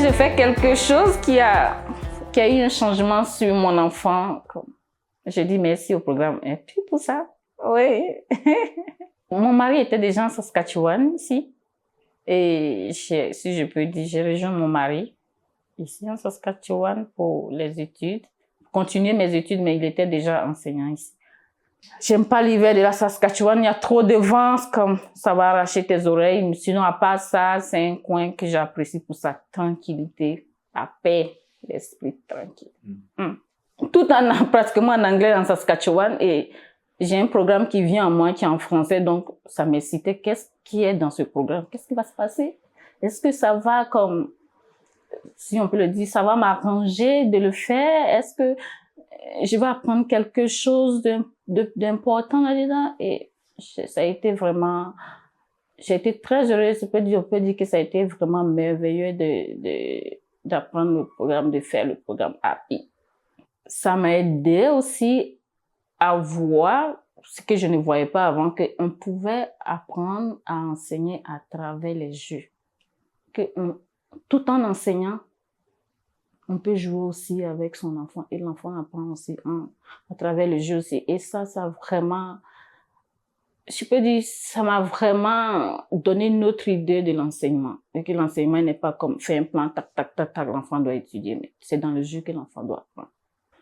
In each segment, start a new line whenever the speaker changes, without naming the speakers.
j'ai fait quelque chose qui a eu un changement sur mon enfant. Je dis merci au programme. Et puis pour ça, oui. Mon mari était déjà en Saskatchewan ici. Et si je peux dire, j'ai rejoint mon mari ici en Saskatchewan pour les études. Continuer mes études, mais il était déjà enseignant ici. J'aime pas l'hiver de la Saskatchewan, il y a trop de vent, comme ça va arracher tes oreilles. Sinon, à part ça, c'est un coin que j'apprécie pour sa tranquillité, la paix, l'esprit tranquille. Tout pratiquement en anglais en Saskatchewan, et j'ai un programme qui vient en moi, qui est en français, donc ça m'excitait. Qu'est-ce qui est dans ce programme? Qu'est-ce qui va se passer? Est-ce que ça va, comme, si on peut le dire, ça va m'arranger de le faire? Est-ce que je vais apprendre quelque chose d'important là-dedans? Et ça a été vraiment, j'ai été très heureuse. On peut dire que ça a été vraiment merveilleux d'apprendre le programme, de faire le programme Happy. Ça m'a aidé aussi à voir ce que je ne voyais pas avant, qu'on pouvait apprendre à enseigner à travers les jeux. Tout en enseignant, on peut jouer aussi avec son enfant, et l'enfant apprend aussi à travers le jeu aussi. Et ça vraiment, je peux dire, ça m'a vraiment donné une autre idée de l'enseignement. Et que l'enseignement n'est pas comme faire un plan, tac, tac, tac, tac, l'enfant doit étudier, mais c'est dans le jeu que l'enfant doit apprendre.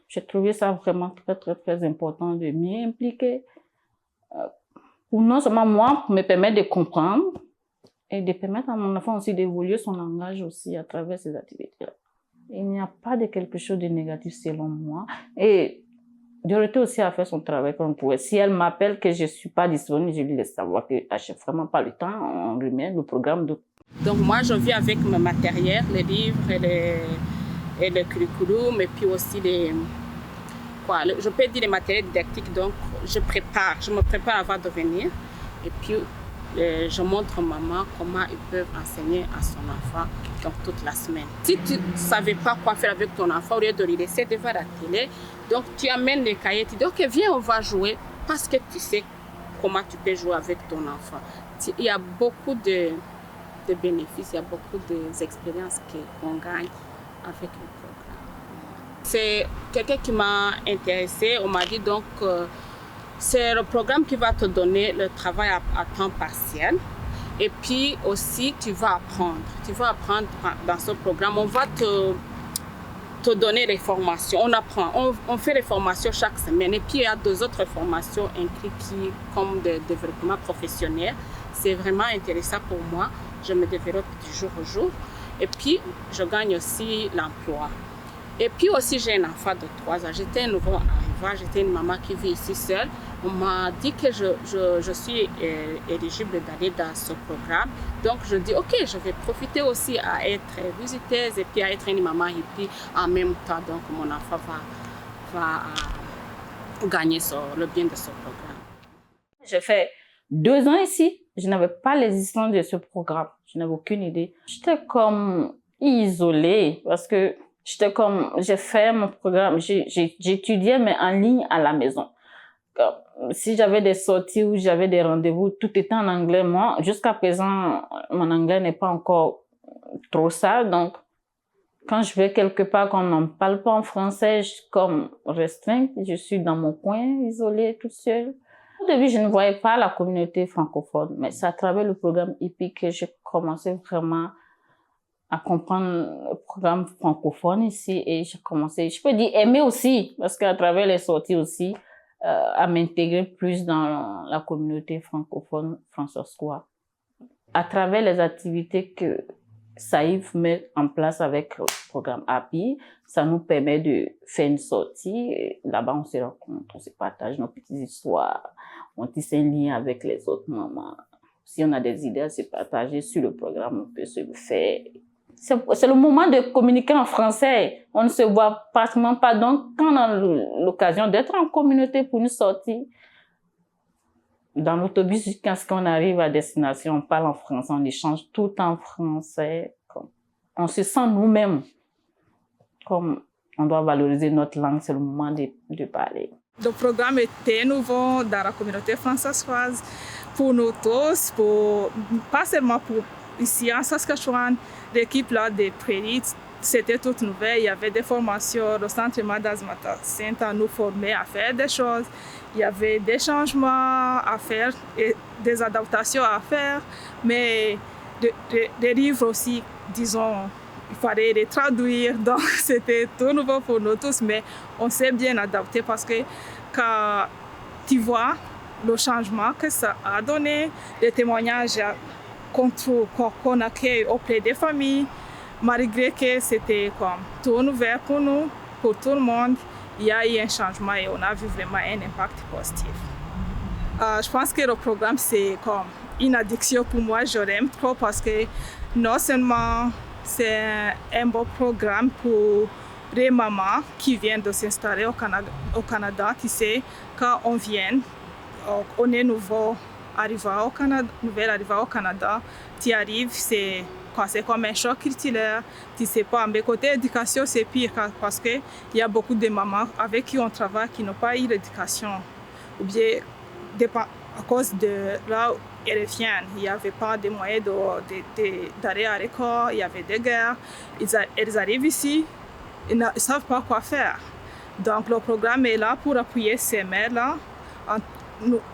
J'ai trouvé ça vraiment très, très, très important de m'y impliquer. Pour non seulement moi, pour me permettre de comprendre, et de permettre à mon enfant aussi d'évoluer son langage aussi à travers ces activités-là. Il n'y a pas de quelque chose de négatif selon moi. Et Dorothée aussi a fait son travail comme pouvait. Si elle m'appelle que je ne suis pas disponible, je lui laisse savoir que je n'ai vraiment pas le temps, on remet le programme.
Donc moi, je viens avec mon matériel, les livres et le curriculum, et puis aussi je peux dire les matériels didactiques. Donc je me prépare avant de venir. Et puis je montre maman comment ils peuvent enseigner à son enfant donc toute la semaine. Si tu ne savais pas quoi faire avec ton enfant, au lieu de le laisser devant la télé, donc tu amènes les cahiers, tu dis ok, viens, on va jouer, parce que tu sais comment tu peux jouer avec ton enfant. Il y a beaucoup de bénéfices, il y a beaucoup d'expériences qu'on gagne avec le programme. C'est quelqu'un qui m'a intéressée, on m'a dit donc c'est le programme qui va te donner le travail à temps partiel. Et puis aussi, tu vas apprendre. Tu vas apprendre dans ce programme. On va te donner les formations. On apprend. On fait les formations chaque semaine. Et puis, il y a deux autres formations inscrites comme de développement professionnel. C'est vraiment intéressant pour moi. Je me développe du jour au jour. Et puis, je gagne aussi l'emploi. Et puis aussi, j'ai un enfant de 3 ans. J'étais un nouveau arrivant. J'étais une maman qui vit ici seule. On m'a dit que je suis éligible d'aller dans ce programme. Donc, je dis, OK, je vais profiter aussi à être visiteuse et puis à être une maman et puis en même temps, donc, mon enfant va gagner le bien de ce programme.
J'ai fait 2 ans ici. Je n'avais pas l'existence de ce programme. Je n'avais aucune idée. J'étais comme isolée parce que j'ai fait mon programme. J'étudiais, mais en ligne à la maison. Si j'avais des sorties ou j'avais des rendez-vous, tout était en anglais. Moi, jusqu'à présent, mon anglais n'est pas encore trop ça. Donc, quand je vais quelque part, qu'on n'en parle pas en français, je suis comme restreinte. Je suis dans mon coin, isolée, toute seule. Au début, je ne voyais pas la communauté francophone, mais c'est à travers le programme HIPPY que j'ai commencé vraiment à comprendre le programme francophone ici, et j'ai commencé, je peux dire, aimer aussi, parce qu'à travers les sorties aussi, à m'intégrer plus dans la communauté francophone françaiscoise. À travers les activités que Saïf met en place avec le programme Happy, ça nous permet de faire une sortie. Là-bas, on se rencontre, on se partage nos petites histoires, on tisse un lien avec les autres mamans. Si on a des idées à se partager sur le programme, on peut se le faire. C'est le moment de communiquer en français. On ne se voit pratiquement pas. Donc, quand on a l'occasion d'être en communauté pour une sortie, dans l'autobus, quand on arrive à destination, on parle en français, on échange tout en français. On se sent nous-mêmes comme on doit valoriser notre langue, c'est le moment de parler.
Le programme était nouveau dans la communauté française pour nous tous, pas seulement pour ici en Saskatchewan, l'équipe là des prairies, c'était toute nouvelle. Il y avait des formations. Le centre Madaz Matacenta nous formait à faire des choses. Il y avait des changements à faire et des adaptations à faire. Mais des livres aussi, disons, il fallait les traduire. Donc, c'était tout nouveau pour nous tous. Mais on s'est bien adapté parce que quand tu vois le changement que ça a donné, les témoignages qu'on accueille auprès des familles, malgré que c'était comme tout nouveau pour nous, pour tout le monde, il y a eu un changement et on a vu vraiment un impact positif. Je pense que le programme, c'est comme une addiction pour moi. Je l'aime trop parce que non seulement c'est un bon programme pour les mamans qui viennent de s'installer au Canada. Tu sais, quand on vient, on est nouveau arrivé au Canada, tu arrives, c'est comme un choc culturel. Tu sais pas, mais côté éducation, c'est pire parce qu'il y a beaucoup de mamans avec qui on travaille qui n'ont pas eu l'éducation. Ou bien, à cause de là où elles viennent, il n'y avait pas de moyens d'aller à l'école, il y avait des guerres. Elles arrivent ici, ils ne savent pas quoi faire. Donc, le programme est là pour appuyer ces mères-là.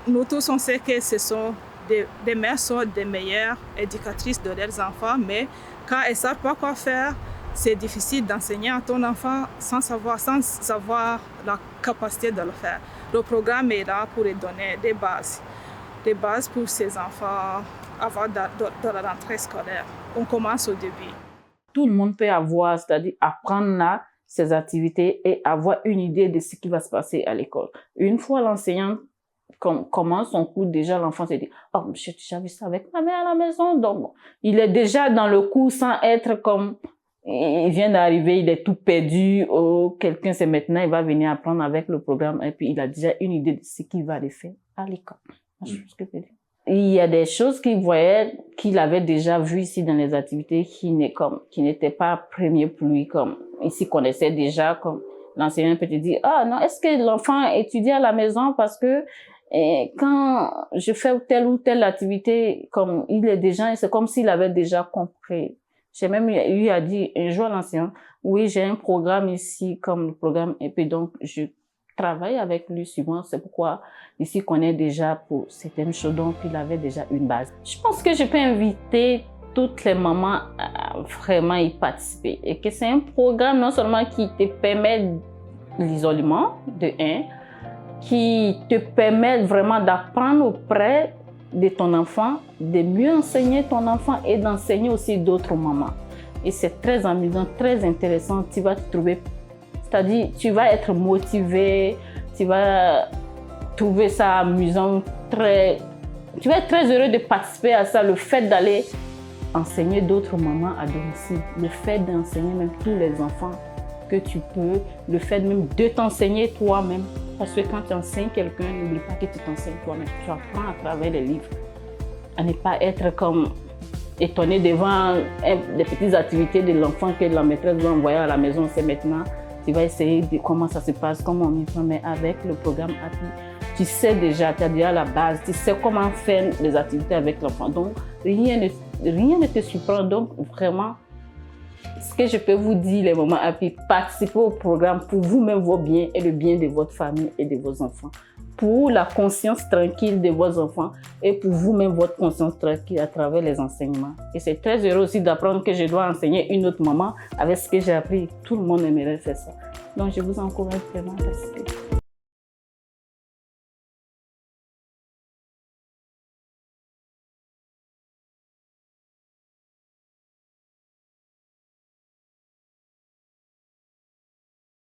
Nous tous, on sait que ce sont des mères sont des meilleures éducatrices de leurs enfants, mais quand elles ne savent pas quoi faire, c'est difficile d'enseigner à ton enfant sans avoir la capacité de le faire. Le programme est là pour lui donner des bases pour ces enfants avant de la rentrée scolaire. On commence au début.
Tout le monde peut avoir, c'est-à-dire apprendre là ces activités et avoir une idée de ce qui va se passer à l'école. Une fois l'enseignant commence son cours, déjà l'enfant se dit « Oh, j'ai déjà vu ça avec ma mère à la maison. » Donc, il est déjà dans le cours sans être comme... Il vient d'arriver, il est tout perdu. Oh, quelqu'un, c'est maintenant, il va venir apprendre avec le programme et puis il a déjà une idée de ce qu'il va aller faire à l'école. Il y a des choses qu'il avait déjà vues ici dans les activités qui n'étaient pas premières pour lui, comme ici connaissait déjà, comme l'enseignant peut te dire, ah non, est-ce que l'enfant étudie à la maison parce que quand je fais telle ou telle activité, comme il est déjà, c'est comme s'il avait déjà compris. J'ai même lui a dit un jour à l'enseignant, oui, j'ai un programme ici, comme le programme, et puis donc je travaille avec lui souvent, c'est pourquoi ici qu'on est déjà pour certaines choses, donc il avait déjà une base. Je pense que je peux inviter toutes les mamans à vraiment y participer et que c'est un programme non seulement qui te permet l'isolement de 1, qui te permet vraiment d'apprendre auprès de ton enfant, de mieux enseigner ton enfant et d'enseigner aussi d'autres mamans. Et c'est très amusant, très intéressant, tu vas te trouver, c'est-à-dire tu vas être motivé, tu vas trouver ça amusant, tu vas être très heureux de participer à ça, le fait d'aller enseigner d'autres mamans à domicile, le fait d'enseigner même tous les enfants que tu peux, le fait même de t'enseigner toi-même. Parce que quand tu enseignes quelqu'un, n'oublie pas que tu t'enseignes toi-même. Tu apprends à travers les livres. À ne pas être comme étonné devant des petites activités de l'enfant que la maîtresse va envoyer à la maison. C'est maintenant, tu vas essayer de comment ça se passe, comment on y fait. Mais avec le programme API, tu sais déjà, tu as déjà la base, tu sais comment faire les activités avec l'enfant. Donc, rien ne te surprend. Donc, vraiment, ce que je peux vous dire, les mamans API, participez au programme pour vous-même, vos biens et le bien de votre famille et de vos enfants. Pour la conscience tranquille de vos enfants et pour vous-même, votre conscience tranquille à travers les enseignements. Et c'est très heureux aussi d'apprendre que je dois enseigner une autre maman avec ce que j'ai appris. Tout le monde aimerait faire ça. Donc, je vous encourage vraiment à participer.